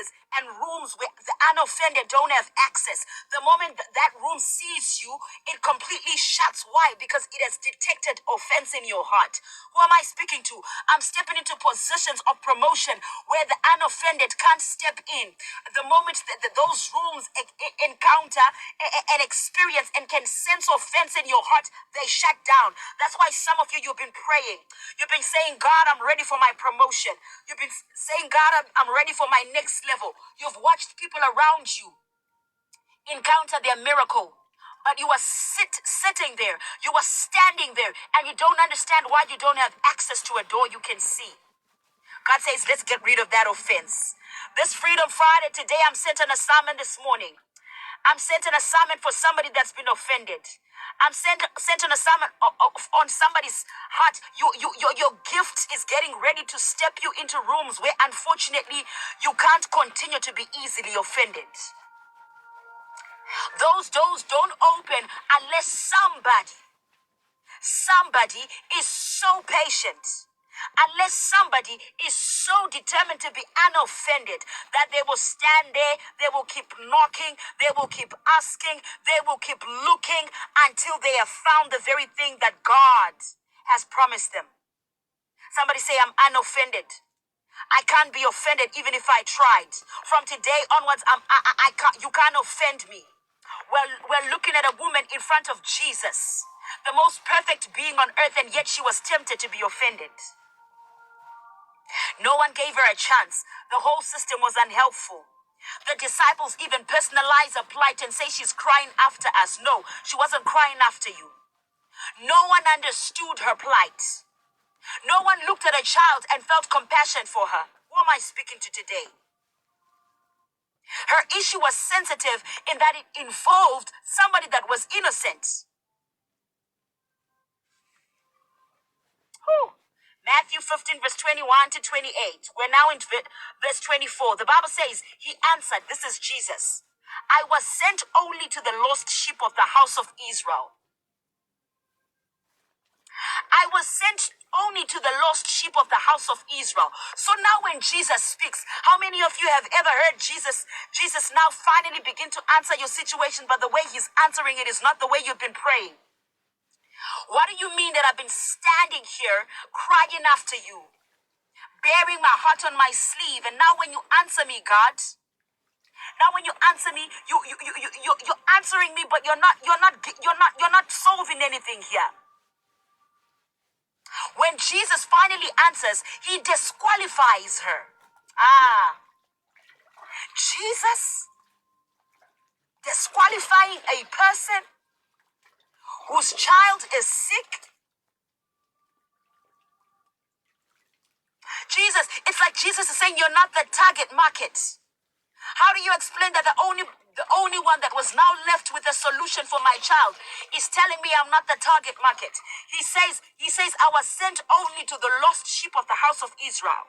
spaces and rooms where the unoffended don't have access. The moment that room sees you, it completely shuts. Why? Because it has detected offense in your heart. Who am I speaking to? I'm stepping into positions of promotion where the unoffended can't step in. The moment that those rooms encounter and experience and can sense offense in your heart, they shut down. That's why some of you've been praying. You've been saying, God, I'm ready for my promotion. You've been saying, God, I'm ready for my next level. You've watched people around you encounter their miracle. But you are sitting there, you are standing there, and you don't understand why you don't have access to a door you can see. God says, let's get rid of that offense. This Freedom Friday, today I'm sent an assignment this morning. I'm sent an assignment for somebody that's been offended. I'm sent an assignment on somebody's heart. Your gift is getting ready to step you into rooms where unfortunately you can't continue to be easily offended. Those doors don't open unless somebody is so patient. Unless somebody is so determined to be unoffended that they will stand there, they will keep knocking, they will keep asking, they will keep looking until they have found the very thing that God has promised them. Somebody say, I'm unoffended. I can't be offended even if I tried. From today onwards, I can't, you can't offend me. We're looking at a woman in front of Jesus, the most perfect being on earth, and yet she was tempted to be offended. No one gave her a chance. The whole system was unhelpful. The disciples even personalize her plight and say she's crying after us. No, she wasn't crying after you. No one understood her plight. No one looked at a child and felt compassion for her. Who am I speaking to today? Her issue was sensitive in that it involved somebody that was innocent. Whew. Matthew 15, verse 21 to 28. We're now in verse 24. The Bible says, he answered, this is Jesus, I was sent only to the lost sheep of the house of Israel. I was sent only to the lost sheep of the house of Israel. So now when Jesus speaks, how many of you have ever heard Jesus now finally begin to answer your situation, but the way he's answering it is not the way you've been praying? What do you mean that I've been standing here crying after you, bearing my heart on my sleeve, and now when you answer me, God, now when you answer me, you're answering me, but you're not solving anything here. When Jesus finally answers, he disqualifies her. Jesus disqualifying a person whose child is sick. Jesus, it's like Jesus is saying you're not the target market. How do you explain that the only one that was now left with a solution for my child is telling me I'm not the target market? He says I was sent only to the lost sheep of the house of Israel.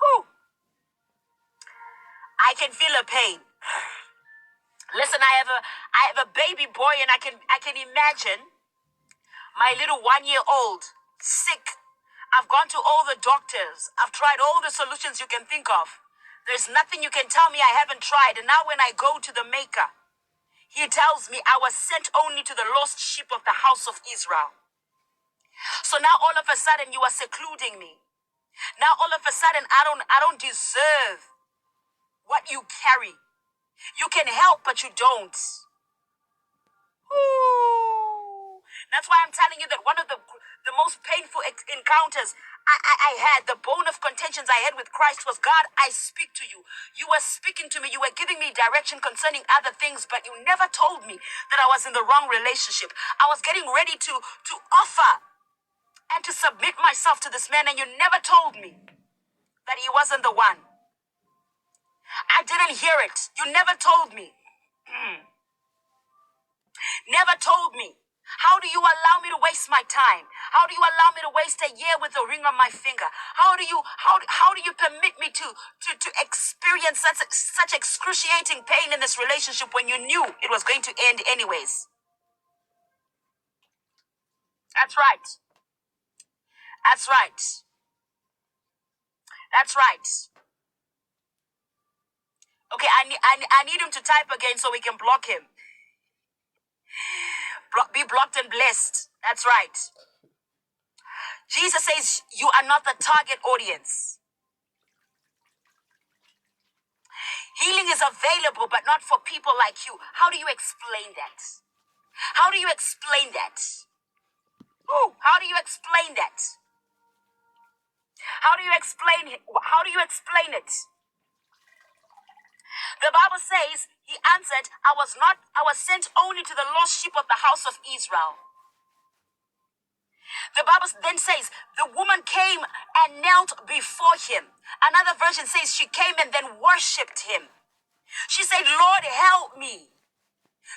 Whew. I can feel her pain. Listen, I have a baby boy, and I can imagine my little 1-year-old sick. I've gone to all the doctors. I've tried all the solutions you can think of. There's nothing you can tell me I haven't tried. And now when I go to the maker, he tells me I was sent only to the lost sheep of the house of Israel. So now all of a sudden you are secluding me. Now all of a sudden I don't deserve what you carry. You can help, but you don't. Ooh. That's why I'm telling you that one of the most painful encounters I had, the bone of contentions I had with Christ was, God, I speak to you. You were speaking to me. You were giving me direction concerning other things, but you never told me that I was in the wrong relationship. I was getting ready to offer and to submit myself to this man, and you never told me that he wasn't the one. I didn't hear it. You never told me. Never told me. How do you allow me to waste my time? How do you allow me to waste a year with a ring on my finger? How do you permit me to experience such excruciating pain in this relationship when you knew it was going to end anyways? That's right. That's right. That's right. Okay, I need him to type again so we can block him. Be blocked and blessed. That's right. Jesus says you are not the target audience. Healing is available, but not for people like you. How do you explain that? How do you explain that? Ooh, how do you explain that? How do you explain it? How do you explain it? The Bible says, he answered, I was sent only to the lost sheep of the house of Israel. The Bible then says, the woman came and knelt before him. Another version says she came and then worshipped him. She said, Lord, help me.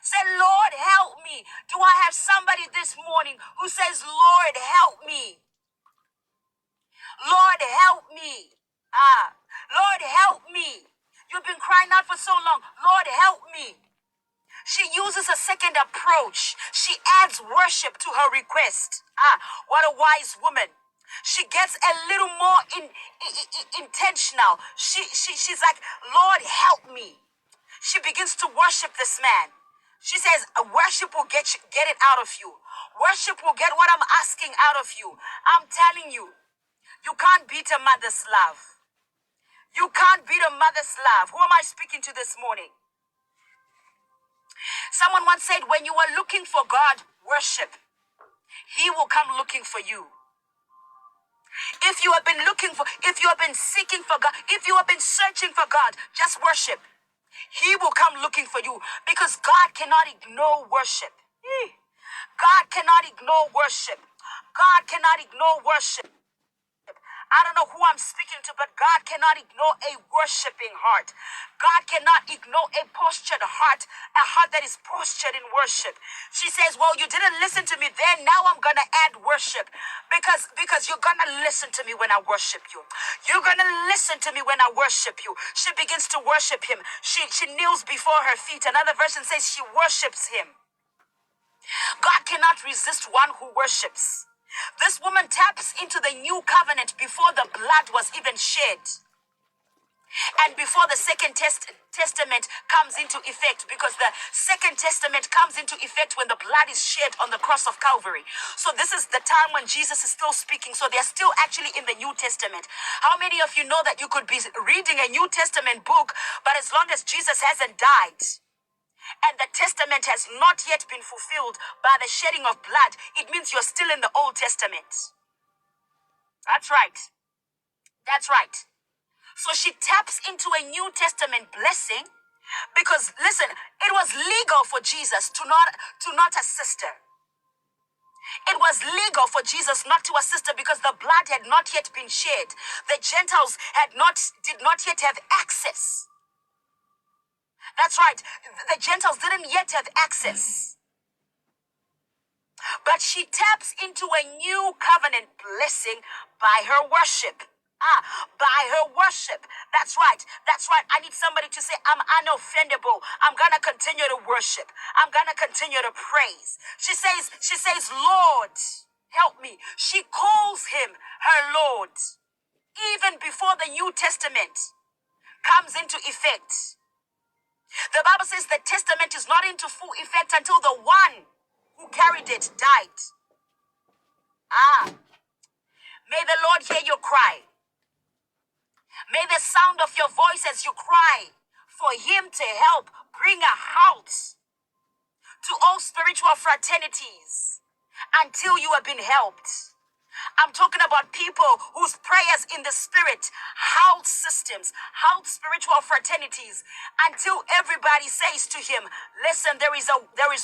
Say, Lord, help me. Do I have somebody this morning who says, Lord, help me? Lord, help me. Lord, help me. You've been crying out for so long. Lord, help me. She uses a second approach. She adds worship to her request. What a wise woman. She gets a little more intentional. She's like, Lord, help me. She begins to worship this man. She says, worship will get it out of you. Worship will get what I'm asking out of you. I'm telling you, you can't beat a mother's love. You can't beat a mother's love. Who am I speaking to this morning? Someone once said, when you are looking for God, worship. He will come looking for you. If you have been seeking for God, if you have been searching for God, just worship. He will come looking for you because God cannot ignore worship. God cannot ignore worship. God cannot ignore worship. I don't know who I'm speaking to, but God cannot ignore a worshiping heart. God cannot ignore a postured heart, a heart that is postured in worship. She says, well, you didn't listen to me then. Now I'm going to add worship because you're going to listen to me when I worship you. You're going to listen to me when I worship you. She begins to worship him. She kneels before her feet. Another version says she worships him. God cannot resist one who worships. This woman taps into the new covenant before the blood was even shed. And before the second testament comes into effect, because the second testament comes into effect when the blood is shed on the cross of Calvary. So this is the time when Jesus is still speaking. So they're still actually in the New Testament. How many of you know that you could be reading a New Testament book, but as long as Jesus hasn't died, and the testament has not yet been fulfilled by the shedding of blood, it means you're still in the Old Testament. That's right. That's right. So she taps into a New Testament blessing because, listen, it was legal for Jesus to not assist her. It was legal for Jesus not to assist her because the blood had not yet been shed. The Gentiles did not yet have access. That's right. The Gentiles didn't yet have access. But she taps into a new covenant blessing by her worship. By her worship. That's right. That's right. I need somebody to say, I'm unoffendable. I'm going to continue to worship. I'm going to continue to praise. She says, Lord, help me. She calls him her Lord. Even before the New Testament comes into effect. The Bible says the testament is not into full effect until the one who carried it died. May the Lord hear your cry. May the sound of your voice as you cry for him to help bring a halt to all spiritual fraternities until you have been helped. I'm talking about people whose prayers in the spirit halt systems, halt spiritual fraternities until everybody says to him, listen, there is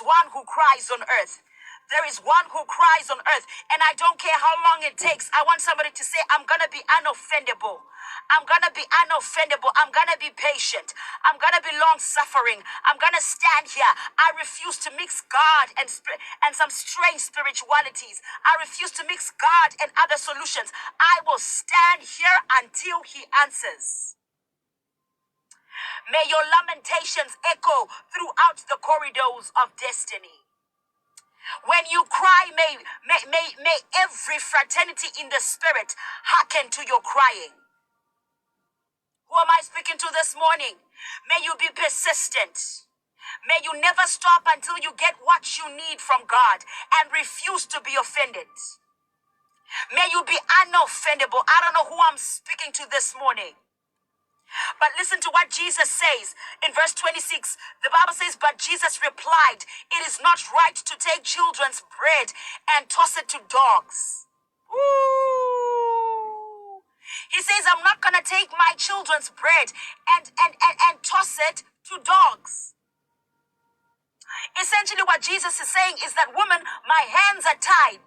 one who cries on earth. There is one who cries on earth, and I don't care how long it takes. I want somebody to say, I'm going to be unoffendable. I'm going to be unoffendable. I'm going to be patient. I'm going to be long-suffering. I'm going to stand here. I refuse to mix God and some strange spiritualities. I refuse to mix God and other solutions. I will stand here until he answers. May your lamentations echo throughout the corridors of destiny. When you cry, may every fraternity in the spirit hearken to your crying. am I speaking to this morning? May you be persistent. May you never stop until you get what you need from God and refuse to be offended. May you be unoffendable. I don't know who I'm speaking to this morning. But listen to what Jesus says in verse 26. The Bible says, but Jesus replied, it is not right to take children's bread and toss it to dogs. Ooh. He says, I'm not going to take my children's bread and toss it to dogs. Essentially what Jesus is saying is that, woman, my hands are tied.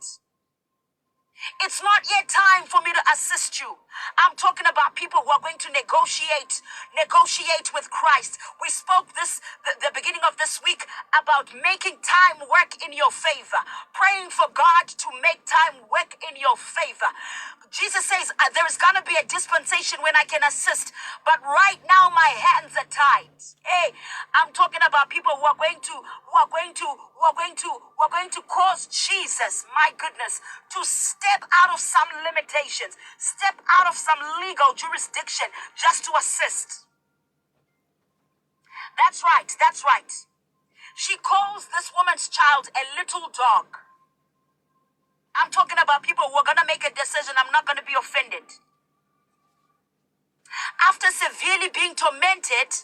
It's not yet time for me to assist you. I'm talking about people who are going to negotiate with Christ. We spoke the beginning of this week about making time work in your favor, praying for God to make time work in your favor. Jesus says there is going to be a dispensation when I can assist, but right now my hands are tied. Hey, I'm talking about people who are going to cause Jesus, my goodness, to step out of some limitations, step out of some legal jurisdiction just to assist. That's right, that's right. She calls this woman's child a little dog. I'm talking about people who are going to make a decision. I'm not going to be offended. After severely being tormented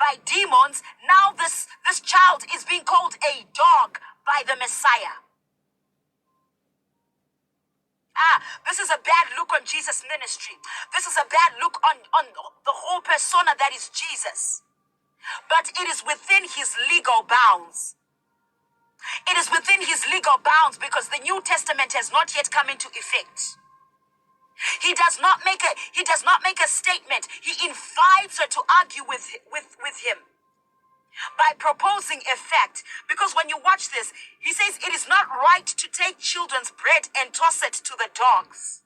by demons, now this child is being called a dog by the Messiah. This is a bad look on Jesus' ministry. This is a bad look on the whole persona that is Jesus. But it is within his legal bounds. It is within his legal bounds because the New Testament has not yet come into effect. He does not make a statement. He invites her to argue with him by proposing a fact. Because when you watch this, he says it is not right to take children's bread and toss it to the dogs.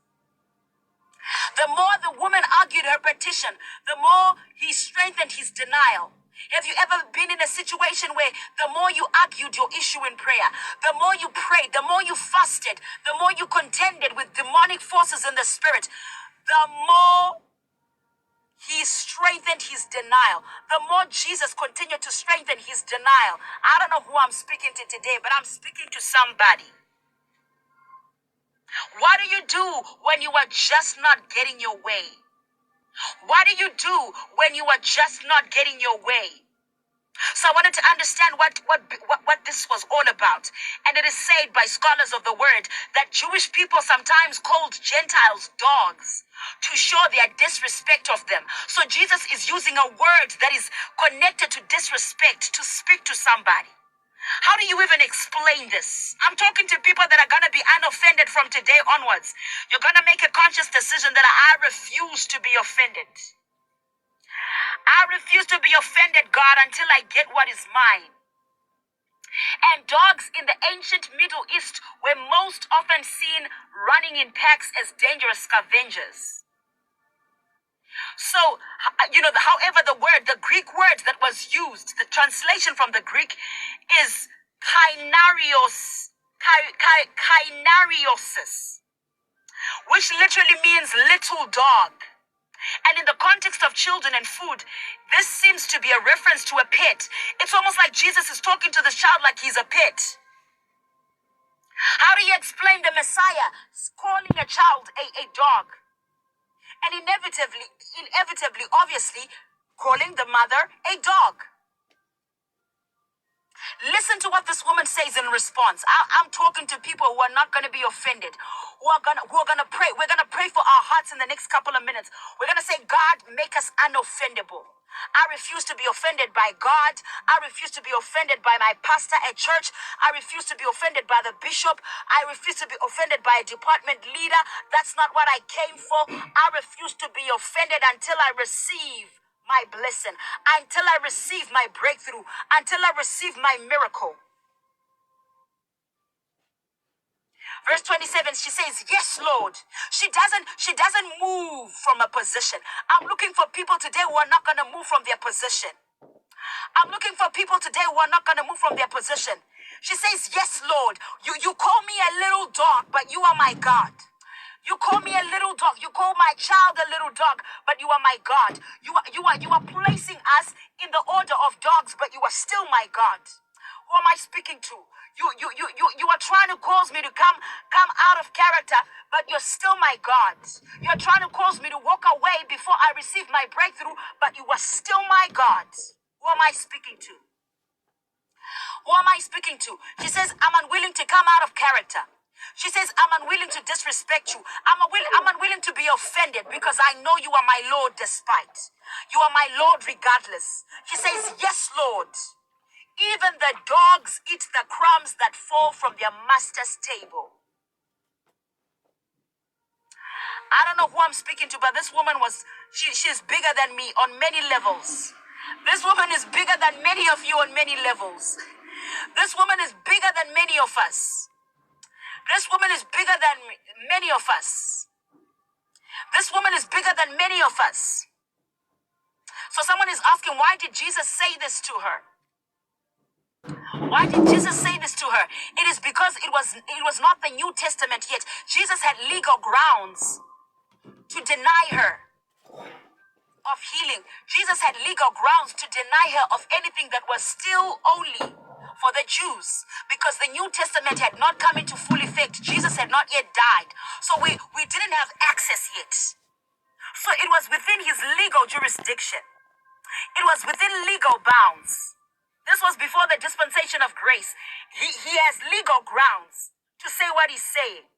The more the woman argued her petition, the more he strengthened his denial. Have you ever been in a situation where the more you argued your issue in prayer, the more you prayed, the more you fasted, the more you contended with demonic forces in the spirit, the more he strengthened his denial, the more Jesus continued to strengthen his denial? I don't know who I'm speaking to today, but I'm speaking to somebody. What do you do when you are just not getting your way? What do you do when you are just not getting your way? So I wanted to understand what this was all about. And it is said by scholars of the word that Jewish people sometimes called Gentiles dogs to show their disrespect of them. So Jesus is using a word that is connected to disrespect to speak to somebody. How do you even explain this? I'm talking to people that are going to be unoffended from today onwards. You're going to make a conscious decision that I refuse to be offended. I refuse to be offended, God, until I get what is mine. And dogs in the ancient Middle East were most often seen running in packs as dangerous scavengers. So, however, the Greek word that was used, the translation from the Greek is kainariosis, which literally means little dog. And in the context of children and food, this seems to be a reference to a pet. It's almost like Jesus is talking to the child like he's a pet. How do you explain the Messiah calling a child a dog? And inevitably, obviously, calling the mother a dog. Listen to what this woman says in response. I'm talking to people who are not going to be offended, who are gonna pray. We're gonna pray for our hearts in the next couple of minutes. We're gonna say, God, make us unoffendable. I refuse to be offended by God. I refuse to be offended by my pastor at church. I refuse to be offended by the bishop. I refuse to be offended by a department leader. That's not what I came for. I refuse to be offended until I receive my blessing, until I receive my breakthrough, until I receive my miracle. Verse 27, she says, yes, Lord. She doesn't move from a position. I'm looking for people today who are not going to move from their position. I'm looking for people today who are not going to move from their position. She says, yes, Lord. You call me a little dog, but you are my God. You call me a little dog. You call my child, a little dog, but you are my God. You are placing us in the order of dogs, but you are still my God. Who am I speaking to? You are trying to cause me to come out of character, but you're still my God. You're trying to cause me to walk away before I receive my breakthrough, but you are still my God. Who am I speaking to? Who am I speaking to? She says, I'm unwilling to come out of character. She says, I'm unwilling to disrespect you. I'm unwilling to be offended because I know you are my Lord despite. You are my Lord regardless. She says, yes, Lord. Even the dogs eat the crumbs that fall from their master's table. I don't know who I'm speaking to, but this woman she's bigger than me on many levels. This woman is bigger than many of you on many levels. This woman is bigger than many of us. This woman is bigger than many of us. This woman is bigger than many of us. So someone is asking, why did Jesus say this to her? Why did Jesus say this to her? It is because it was not the New Testament yet. Jesus had legal grounds to deny her of healing. Jesus had legal grounds to deny her of anything that was still only for the Jews, because the New Testament had not come into full effect. Jesus had not yet died. So we didn't have access yet. So it was within his legal jurisdiction. It was within legal bounds. This was before the dispensation of grace. He has legal grounds to say what he's saying.